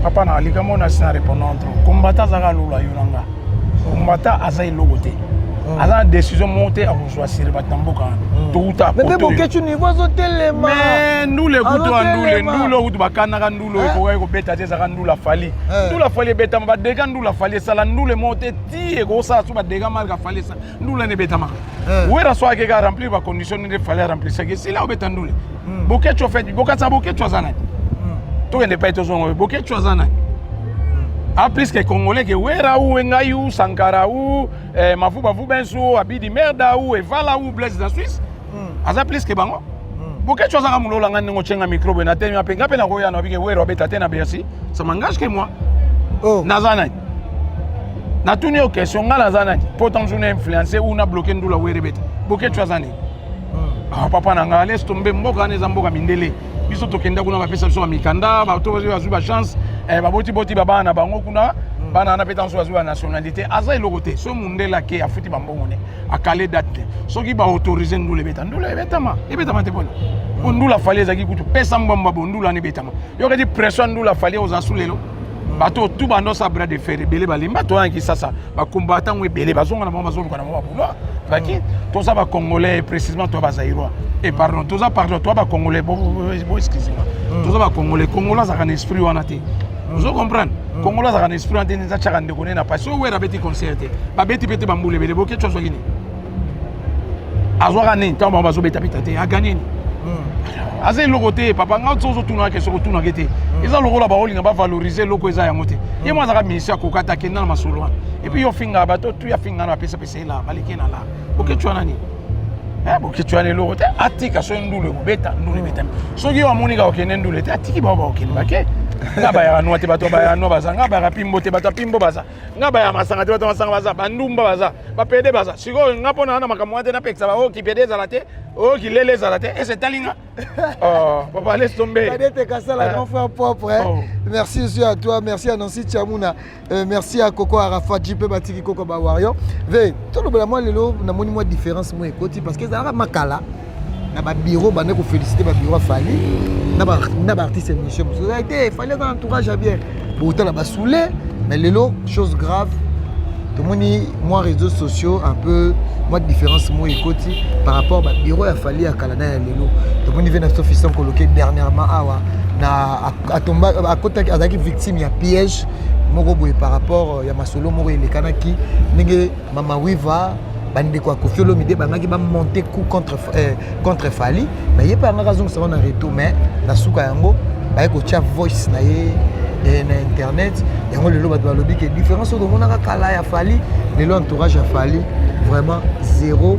Papa, na ligamon a signé répondant. Combattant Zara Lula Yulanga. Combattant Azaï Logoté. Alors, décision montée à vous choisir Batamboka. Tout à fait. Mais bon, que tu n'y vois au téléma. Mais nous les goûtons à nous, le route Bakana, nous le Kogo Beta, nous la Fali. Nous la Fali Beta, Badega, nous la Fali, ça, nous les montées, et Gossa, sous Badega, Malga Fali, nous la Nebetama. Où est la soirée qui a rempli ma condition de fallait remplir ça? C'est là où Beta nous. Bouquet, tu as fait, Bouquet, ça bouquet, tu as un. Tout n'est pas été bouquet, tu as un. A plus que Congolais que Wera ou Ngayou, Sankara ou Mafuba Vubenso, Abidi Merda ou Evala ou Blaise dans Suisse. A plus que Bango. Pourquoi tu as un moulo langan ngo chenga micro benate mi apenga pena ko ya no bige Wera betate na Bercy. Ça m'engage que moi. Oh. Nazana. Na tuni o question ngala zana. Potentiel influencer ou na bloquer ndula Wera beta. Pourquoi tu as un. Ah papa na ngala laisse tomber mboka ne zamboka mindele. Biso tokenda kuna ba pesa so mikanda ba to ba chance baboti baba na bango kuna bana na petanso azwa nationalité aza elogote so mundela ke afuti bambongone akale date soki ba autoriser ndule betama te pona ndula fali ezaki kutu pesa mbamba bondula ne betama yo kedi pression ndula fali ozasulelo bato tout bando sa bras de fer belé balimba to anki sasa ba combattant we belé bazonga na mama zolo kana mama bula baki to ça ba congolais précisément to ba zaïrois et pardon to ça pardon to ba congolais bon excusez-moi to ça ba congolais ça a un esprit wana te vous comprenez congolais ça a un esprit wana te ça chaka ndeko na pas so we rabeti concerté ba beti beti bambule belé boké to so gini azwa ni to ba bazo beta beta te a gagné Azé le côté, papa, nous sommes tous là qui sont tous là qui étaient. Ils ont le rôle à ba valoriser le côté à monter. Et moi, ça mis ça kokata qui n'a ma solo. Et puis, il y a un bateau, tu as fini à pesa pesa là, malikena là. Ok, tu as nani. Ok, tu as le côté. Atika so ndule beta, ndule beta. So qui a monika ok ndule te atiki baba ok mbake. Ngaba ya no te bato ba ya no baza ngaba ya pimbo te bato pimbo baza. Ngaba ya masanga te bato masanga baza, bandumba baza, ba pede baza. Siko ngapo na makamwa te na peksa ba o ki pede za la te. Oh, qu'il est les arrêtés. Et c'est Talinga. Oh, papa, laisse tomber. La grand frère propre. Merci aussi à toi. Merci à Nancy Tchamouna. Merci à Coco Arafat, JP Batiki Coco Bawario. Ve, tout le monde, lelo, na moni moi différence moi écoute parce que ça a makala. Na ba bureau, ba neko féliciter ba bureau Fali. Na ba artiste émission. Parce que fallait un entourage bien. Bon, t'as la ba soulé, mais lelo, chose grave. Tout le monde, moi, réseaux sociaux, un peu, moi, différence, moi, écoute, par rapport au bureau, il a fallu à Canada et Lélo. Tout le monde vient d'officier coloqué dernièrement à tomber à côté de la victime, il y a piège. Par rapport à Masolo, il y a Kanaki, Mama Wiva, Bande quoi, Kofiolo Mide, Bangaki va monter coup contre Fali. Mais il n'y a pas de raison que ça va en retour, mais la Soukayango, il y a voice na internet et on le loba de lobby que différence au monde a kala ya Fali le entourage a Fali vraiment zéro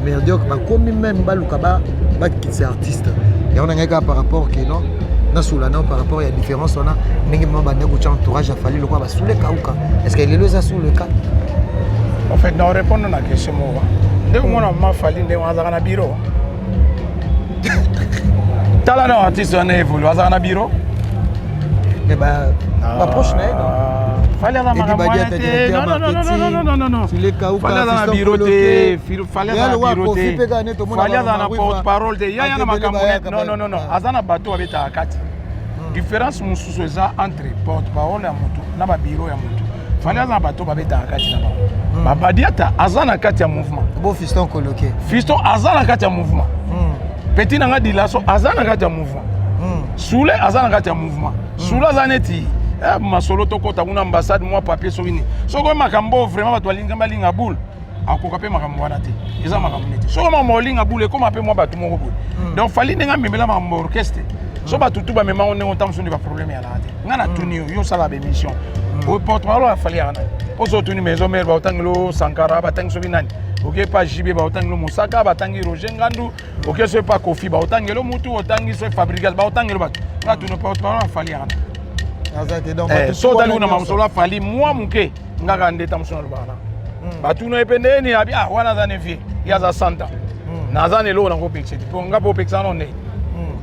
médiocre ba comme même baluka ba qui artiste et on a un cas par rapport que non na soulana par rapport il y a différence on a ndenge mamba ndeko cha entourage a Fali le quoi ba sous le kauka est-ce qu'il est le sous le cas en fait dans répondre à la question moi ndeko mona ma Fali ndeko azaka na bureau tala na artiste on évolue azaka na bureau. Eh ben, approche non. Fallait avoir non. Fallait avoir biroté, fallait avoir biroté. Fallait avoir porte-parole de ya na makamone. Non. Azana bateau avec ta kati. Différence mususu za entre porte-parole ya moto na ba bureau ya moto. Fallait avoir bateau avec ta kati na ba. Babadiata azana kati ya mouvement. Bon fiston coloqué. Fiston azana kati ya mouvement. Petit nanga dilaso azana kati ya mouvement. Soule azana kati ya mouvement. Soula zaneti masolo to kota kuna ambassade moi papier sokini. Soko makambo vraiment bato balinga boule. akoka pe makambo wana te eza makambo nete so ma molinga bule koma pe moi bato moko bule donc fali ndenga memela makambo orchestre so bato tu ba mema on est autant sur des problèmes ya la te ngana tuni yo sala be mission au porte-parole a fali ana ozo tuni maison mère ba otangelo Sankara ba tangi so binani oke pa JB ba otangelo Musaka ba tangi Roger Ngandu oke so pa Kofi ba otangelo mutu otangi so Fabrigas ba otangelo bato ngana tuni porte-parole a fali ana so dali na mamsolo a fali moi muke ngaka ndeta msolo bana batuno ependeni abi wana za nevi ya za santa na za nelo na ko pexer po nga po pexer non ne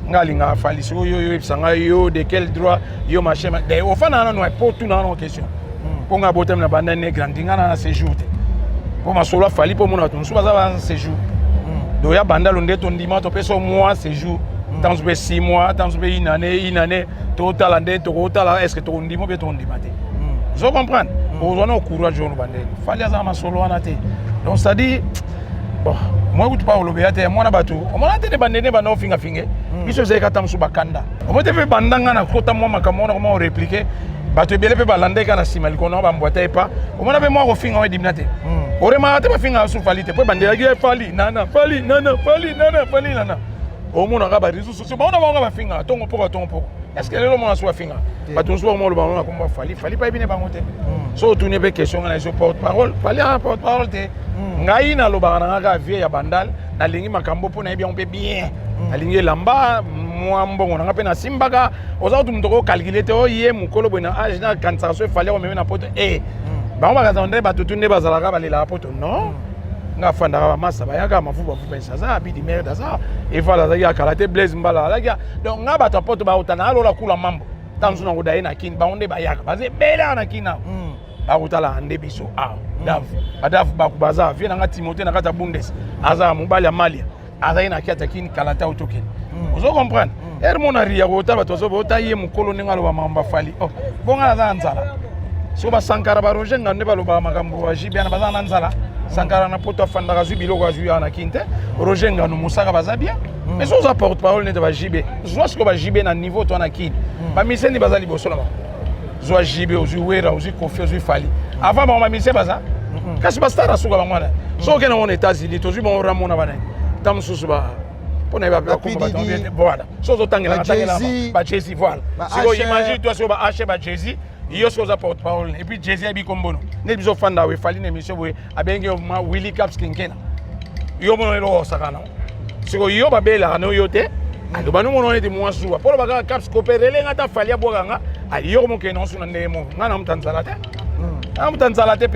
ngalinga fali so yo sanga yo de quel droit yo machin de ofana na no po tu na no question po nga botem na banda ne grandinga na séjour te po masolo fali po mona tu so baza ba séjour do ya banda londe to ndima to peso mois séjour dans 6 mois dans une année total ande to total est-ce que to ndimo be to ndima te je comprends on a au courage on bandé fallait ça ma solo wana te donc ça dit bon moi tu pas au béate moi na batu on a te bandé ne ba no finga finge biso zeka tam su bakanda on te fait bandanga na kota moi makamona comment répliquer batu belé pe balande kana simali kono ba mbota pas on a fait moi ko finga we dimnate ore ma te ba finga su falite pe bandé ya fali nana au monde a ba réseaux sociaux ba on a ba finga tongo poko est-ce que le monde soit finga ba tout soir moi le ballon comme fali pas bien ba ngote so tu n'es question na so porte-parole fali un porte-parole te ngai na loba na ga vie ya bandal na lingi makambo po na bien on peut bien na lingi lamba moi mbongo na pe na simbaka oza tu mtoko calculer te o ye mukolo bona age na kansa so fali o meme na poto ba on va attendre ba tout ne bazala ba la poto non nga fanda ba masa ba yaka mafuba fuba ça bi di merde ça et voilà ça ya karate blaze mbala la ya donc nga ba poto ba utana alola kula mambo tanzu na godaye na kin ba onde ba yaka ba ze bela na kina ba utala ande biso daf ba kubaza vie na nga Timothée na kata Bundes aza mobali ya Malia aza ina kiata kin kalata autoken ozo comprendre mon aria ko ta ba tozo ba taye mukolo ninga lo ba mamba fali bonga na nzala so ba Sankara ba Roger ngande ba lo ba makambo wa jibiana ba za nzala Sankara na poto fanda ga zubi lo ga zuya na kinte Roger ngano Musaka ba za bien mais so za porte-parole ne ba jibe zo sko ba jibe na niveau to na kin ba miseni ba za liboso la zo jibe ozu wera ozu Kofi ozu fali avant ba mise baza kasi ba star asuka ba mwana so kena on États-Unis to zu ba ramona ba tam susu ba pona ba ko ba tombe voilà so zo tangela ba Jay-Z voilà so imagine toi so ba ache ba Jay-Z iyo so za porte-parole et puis Jay-Z abi kombono ne biso fanda we fali ne mission we abenge ma Willy Caps kinkena iyo mono lo sakana siko iyo ba bela no yote ando banu mono ne de moi suwa polo ba Caps coopérer ngata fali aboganga iyo mo kenon suna ndemo ngana mtanzala te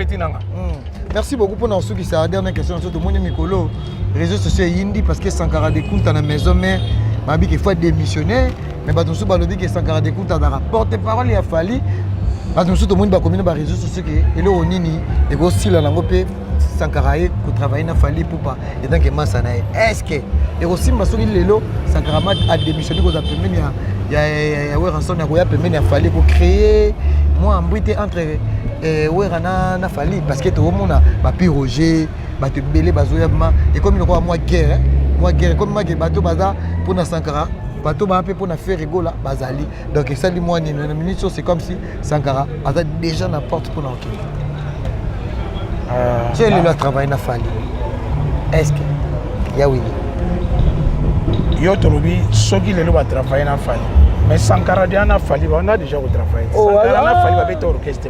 merci beaucoup pour nous qui c'est la dernière question sur tout le monde Mikolo réseaux sociaux Yindi parce que Sankara découte à la maison mère ma vie qu'il faut démissionner mais bah tout ça balobi que Sankara découte à la porte-parole il a fallu bah tout le monde va combiner les réseaux sociaux et le onini et aussi la langue pe Sankara est pour travailler na fallu pour pas et donc que massa na est-ce que et aussi ma soli lelo Sankara a démissionné pour la première il y a rançon na permis na fallu pour créer moi embrouillé entre Werana na fali parce que tout le monde a pu Roger ba te belé bazoyama et comme il y a moi guerre comme moi bateau baza pour na Sankara bateau ba peu pour na faire rigola bazali donc ça dit moi ni minute c'est comme si Sankara a déjà na porte pour na OK c'est le travail na fali est-ce que ya oui yo tolobi soki lelo ba travailler na fali mais Sankara Diana Fali on a déjà travaillé. Sankara Fali va être orchestre.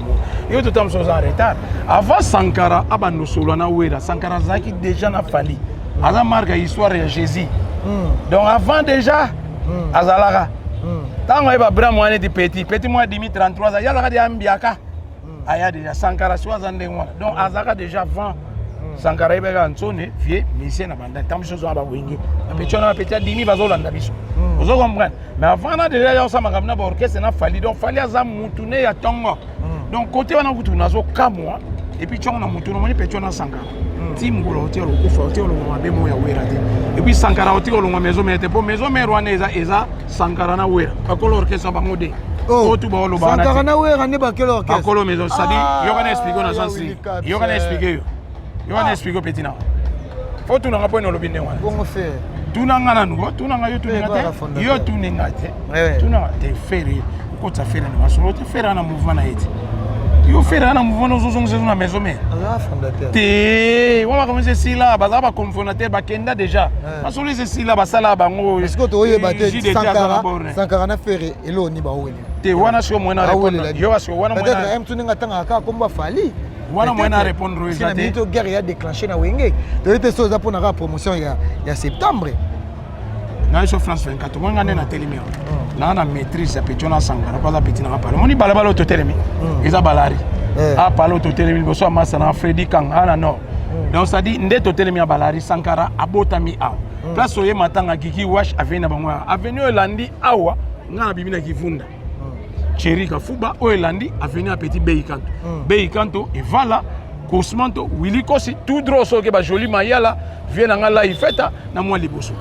Yo tout temps en retard. Avant Sankara abano solo na wera Sankara zaki déjà na Fali. Aza marque histoire de Jésus. Donc avant déjà azalaka. Tango eba bra moane di petit moi 2033 ya la di ambiaka. Aya déjà Sankara soza ndengwa. Donc azaka déjà avant Sankara eba ntsone vie mission na banda tamso zo ba wingi. Apechona petia dimi bazolanda biso. Vous comprenez? Mais avant déjà il y a ça makamna ba orchestre na fali donc fali aza mutune ya tongo. Donc côté wana kutuna zo kamwa et puis tshonga mutuno moni pechona Sankara. Tim ngolo hotelo kufa hotelo ngwa mo ya wera te. Et puis Sankara hotelo ngwa maison mère po maison mère wana eza Sankara na wera. Akolo orchestre ba ngode. Oh tu ba lo ba na. Sankara na wera ne ba quel orchestre? Akolo maison ça dit yo kana expliquer na sens. Yo kana expliquer yo. Yo kana expliquer petit na. Faut tu na ngapo no lobine wana. Comment faire? Tunanga na nuko tunanga yo tunanga te yo tunanga te tunanga te faire ko ta faire na masolo te faire na mouvement na yeti Yo fait un mouvement nous sommes na maison mais. Ah fondateur. Té, on va commencer ici là, baza ba cofondateur ba kenda déjà. Parce que les ici là ba sala bango. Est-ce que tu oye ba Sankara na faire elo ni ba wele. Té wana sio mwana répondre. Yo parce que wana mwana. Peut-être même tuninga tanga ka komba fali. Wana mwana répondre aux athées. C'est la guerre ya déclenché na wenge. Tu était so za pour na promotion ya septembre. Na sur France 24 moi ngane na télémia. Na maîtrise ya Petiona Sankara pas petit na parler. Moni balabala to télémi. Eza balari. Ah parler to télémi bo so masa na Freddy Kang ana non. Donc ça dit nde to télémi balari Sankara abotami a. Place oye matanga kiki wash avenue bango. Avenue Landi awa ngana bibina kivunda. Cherika Fuba Oelandi avenue à Petit Beikanto. Beikanto et voilà Cosmanto Willy Kosi tout droit so ke ba joli mayala vient nga la ifeta na moi liboso.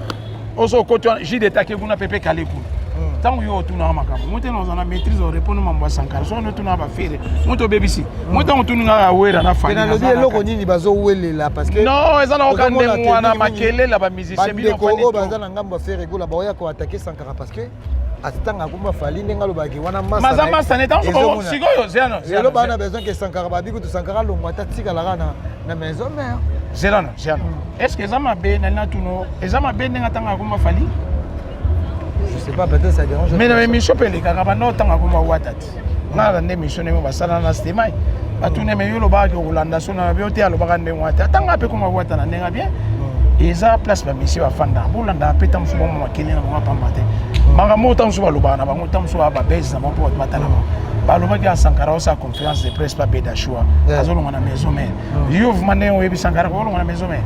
Oso koto j'ai détaqué kuna pepe kale kuna. Tant yo tuna makambo. Mote no zana maîtrise o répondre mambo Sankara. So no tuna ba faire. Moto BBC. Moto on tuna nga wera na fa. Na lobby eloko nini bazo welela parce que non, ezana okande mwana makele la ba musicien bino fani. Ko bazana ngambo faire egola ba oya ko attaquer Sankara parce que atanga kuma fali ndenga lobaki wana masa mazama sana tanzo ko sikoyo zeno zelo bana besoin que Sankara babi ko Sankara longwa tatika la na maison mère zeno est-ce que zama be na tuno ezama be ndenga tanga kuma fali je sais pas peut-être ça dérange mais na mission pele kaka bana tanga kuma watati ngala ne mission ne basala na stemai batune me yolo ba ko Holanda sona biote alo ba kande wata tanga pe kuma wata na ndenga bien eza place ba mission ba fanda bolanda peta mfumo mo makele na mo pambate manga motam so balobana ba motam so ba beza ba po batana ba loba ki Sankara osa confiance de presse pas beda choix azolonga na maison mère yo vmane o yebi Sankara ko longa na maison mère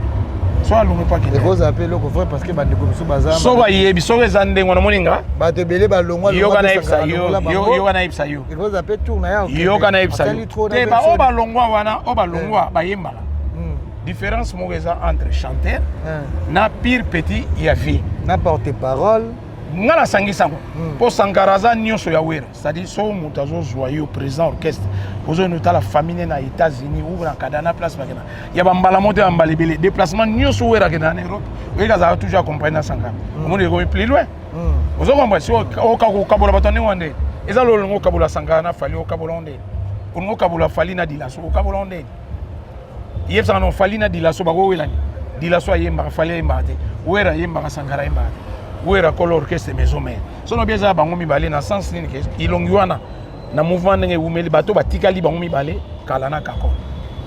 so alonga pas ki vous appelez le vrai parce que ba ndeko so bazama so ba yebi so ezande ngona moninga ba te bele ba longwa yo kana ipsa yo kana ipsa yo vous appelez tourna ya yo kana ipsa te ba o ba longwa wana o ba longwa ba yembala différence mauvaise entre chanteur na pire petit ya vie na porte-parole ngala sangisango po Sankara za nyonso ya wera c'est-à-dire so mutazo joyeux président orchestre ozo nota la famille na États-Unis ou na kadana place bakena ya bambala moto ya mbalibele déplacement nyonso wera kena na Europe we kaza toujours accompagner Sankara on est go plus loin ozo komba si o ka ko kabola batone wande eza lo ngo kabola Sankara na fali o kabola onde pour ngo kabola fali na dilaso o kabola onde yebsa no fali na dilaso ba go welani dilaso yemba fali yemba te wera yemba Sankara yemba wera ko l'orchestre maison mère sono bieza bango mibale na sens nini ke ilongiwana na mouvement ndenge umeli bato batikali bango mibale kala na kakol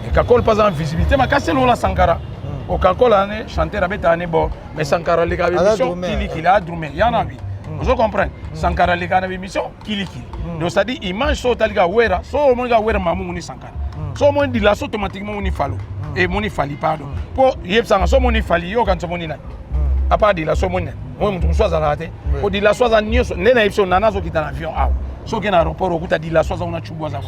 et kakol pas en visibilité makase lo la Sankara o kakol ane chanteur abeta ane bo mais Sankara le ka émission kili kili a drumé yana bi vous comprenez Sankara le ka na émission kili kili donc ça dit image so talika wera so mo ga wera mamu ni Sankara so mo di la automatiquement ni falo et moni fali pardon pour yebsanga so moni fali yo kan so moni na à part de la somone moi mutu soza raté o di la soza nyoso nena ipso nana zo kita na avion aw so ke na aéroport okuta di la soza una chubwa za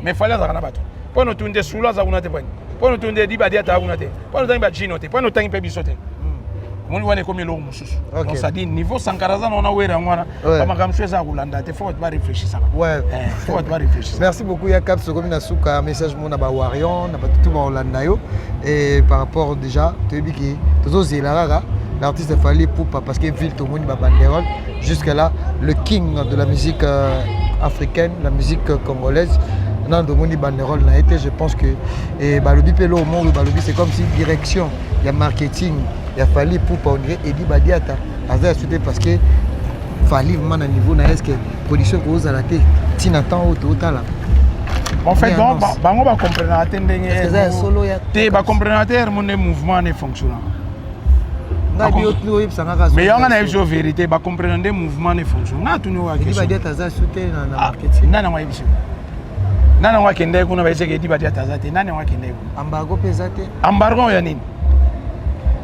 mais fallait za kana bato pono tunde sula za una te bani pono tunde di badia ta una te pono tangi ba chino te pono tangi pe bisote moni wane komi lo mususu donc ça dit niveau Sankara za na wera ngwana ba makamswe za kulanda te faut pas réfléchir ça ouais faut pas réfléchir merci beaucoup Yakab so komi na suka message mona ba warion na ba tout ba Holanda yo et par rapport déjà tebi ki tozo zelara l'artiste Fally Ipupa parce qu'il vit tout le monde banderole jusqu'à là le king de la musique africaine, la musique congolaise. Dans le monde banderole n'a été, je pense que et balobi pelo au monde balobi c'est comme si direction, il y a marketing, il y a Fally Ipupa on dirait Eddie Badiata. Azar souté parce que Fally vraiment à niveau na est-ce que production que vous allez tinatan au total là. En fait, bango ba comprendre atendenge. Te ba comprendre mon mouvement ne fonctionne. Mais il y a une vérité, bah comprendre des mouvements ne fonctionnent. Na tunu wa question. Diba dia soutien na marketing. Nana wa ibiso. Nana wa kende kuna ba iseke diba dia tazate. Nana wa kende. Embargo pesate. Embargo ya nini?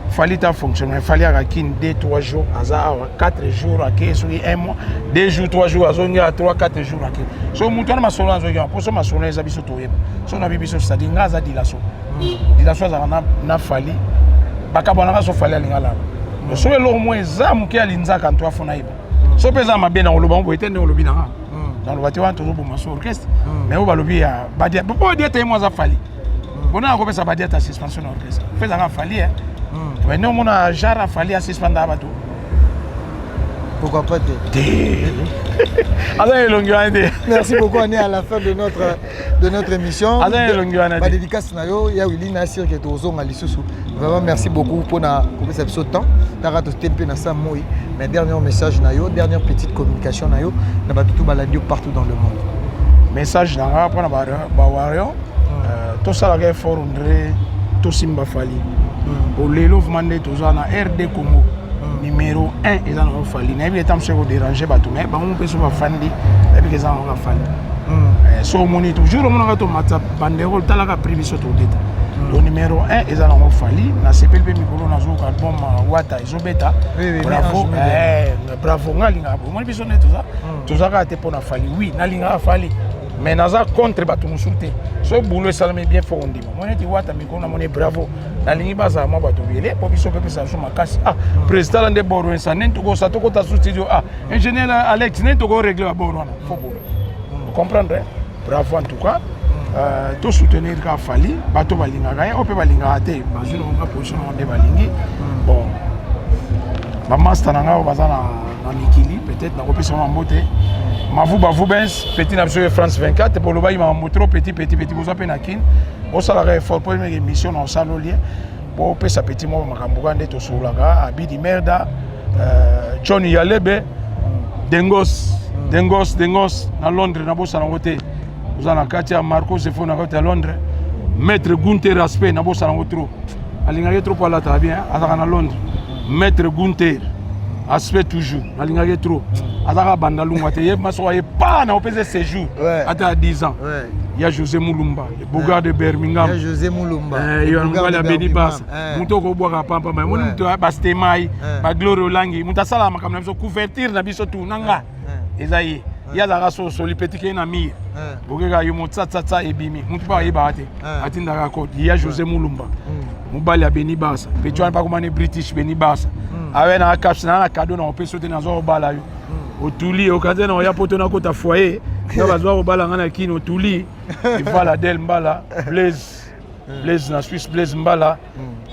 Fallait ta fonctionner. Fallait à kin 2-3 jours, à 4 jours à 15 1 mois, 2 jours 3 jours à 3-4 jours à 15. So mutana masola zo ya poso masola za biso toyeba. So na bibiso ça dit ngaza dilaso. Dilaso za na Fally bakabona so Fally alingala so elo mo ezamu ke alinza kanto afuna iba so peza mabena oloba mbo etende olobi na dans le bâtiment toujours bon maso orchestre mais o balobi ya badia bo dia te mo za Fally bona ko pesa badia ta suspension orchestre pesa nga Fally mais non mona jara Fally a suspendre abato Pourquoi pas Merci beaucoup, on est à la fin de notre émission. Ma dédicace, il y a Willy Nassir qui est au Zong à l'Issoussou. Vraiment, merci beaucoup pour ce temps. Mais dernier message, dernière petite communication, partout dans le monde. Message pour tout ça est fort, tout Simba Fali. Au Lelo Vmande, tout ça, RD Congo. Numéro 1, ils ont fallu. Il y a des temps où déranger, mais on peut se faire fandi, et puis ils ont fallu. So, on est toujours au moment où on a banderole, tu as la prévision tout d'état. Le numéro 1, ils ont fallu. Na CPLP Mikolo, na Zouk, album Wata, ils ont bêta. Bravo, bravo, Nalinga. Moi, je suis tout ça. Tout ça a été pour na fallu. Oui, Nalinga a fallu. Mais naza contre batu musulté so boulot salame bien fondi moi neti wata mikona mone bravo na lingi baza ma batu bele po biso pe ça so makasi président de boro ça nento ko sa to ko ta studio ingénieur Alex nento ko régler boro na faut boulot vous comprendre bravo en tout cas tout soutenir ka fali bato balinga ga ope balinga te bazuna nga position de balingi bon ma master nanga bazana na mikili peut-être na ko pesa mbote Mavou Benz, petit nabso France 24, pour le bail m'a montré petit, vous appelez Nakin. Au salaire fort pour une émission dans salon lien. Pour payer sa petit mot, Macambougan to Soulaga, Abidi Merda, Johnny Yalebe, Dengos, à Londres, na bossa na côté. Vous en Katia Marco se font à Londres. Maître Gunther Aspect, na bossa na côté. Alingage trop à la bien, à Londres. Maître Gunther Aspect toujours, alingage trop. Azara Bandalunga, il y a pas de séjour à 10 ans. Il y a José Moulumba, le Bougard de Birmingham. Il y a José Moulumba. Il y a Ngola Benibas. Moutoko Boga Pampa, Moutou Bastemai, Gloro Langi, Moutasala, Makamam, couverture, Nabisotou, Nanga. Ezaïe, il y a la race sur les petits Kenami. Boga Yumotsa et Bimi, Moutouba Ebate, Atindara Côte. Il y a José Moulumba. Moubalia Benibas, Petuan Pakumane British Benibas. Avec un cadeau, on peut sauter dans un bal. Au Touli, au Kazen, on y a poté na kota foyer. Il y a besoin de balangana qui au Touli. Il va la Del Mbala, Blaise na Suisse, Blaise Mbala.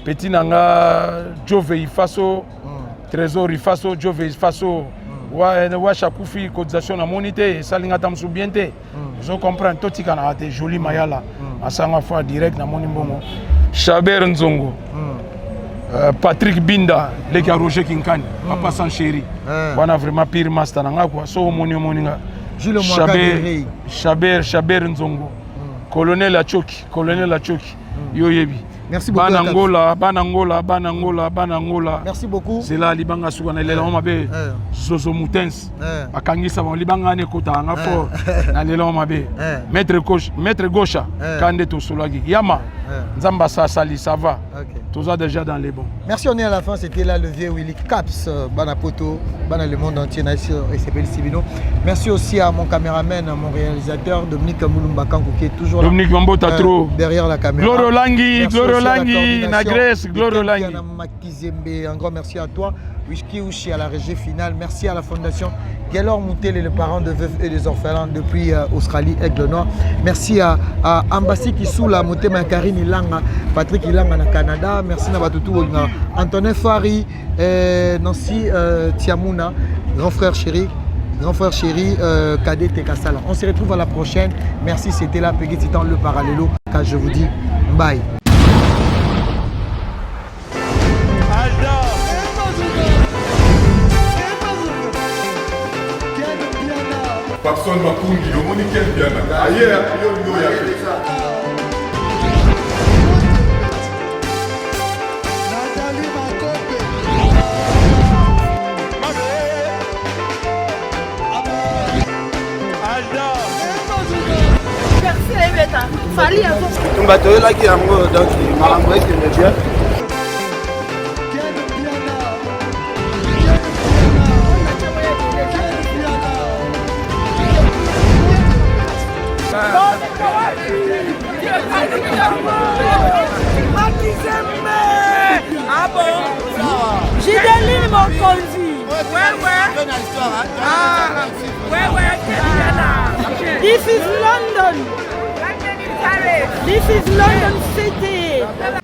Petit nanga, Jove Ifaso, Trésor Ifaso, Jove Ifaso. Wa Chakoufi, cotisation na monité, Salinga tam soubiente. Vous comprenez, tout ce qu'on a été joli Mayala. À Sanga fois direct na Monimbongo. Chaber Nzongo. Patrick Binda, les gars Roger Kinkani, Papa sans chéri. On a vraiment pire master nanga quoi. So moninga. Chaber Nzongo. Colonel Achoki. Yo yebi. Merci beaucoup. Banangola. Merci beaucoup. C'est là Libanga Sougana les loma be Zozo Moutens. Akangisa bon Libanga ne kota nga fort na les loma be. Maître Gaucha Kande to Solagi. Yama. Nzamba Sali ça va. Tout ça déjà dans les bons. Merci, on est à la fin. C'était là le vieux Willy Caps, Banapoto, Bana le monde entier, et s'appelle Sivino. Merci aussi à mon caméraman, à mon réalisateur, Dominique Moulumba Kankou, qui est toujours là. Dominique Mambota trop. Derrière la caméra. Gloro Langi, na Grèce, Gloro Langi. Un grand merci à toi. Whisky Ouchi à la régie finale. Merci à la fondation Gaylor Moutel et les parents de veufs et des orphelins depuis Australie, Aigle Noir. Merci à Ambassi Kissoula, Motema Karine Ilanga, Patrick Ilanga na Canada. Merci à Batutu, Antonin Fari, Nancy Tiamouna, grand frère chéri, Cadet Tekassala. On se retrouve à la prochaine. Merci, c'était là Peggy Titan le Parallelo. Car je vous dis bye. Patson Mapungi, au monde quel bien. Ailleurs, yo ya fait ça. Merci Ebeta. Fali avant. On va te là qui a donc malambo qui me bien. Ah bon? Gideline mon conduit. This is London. This is London City.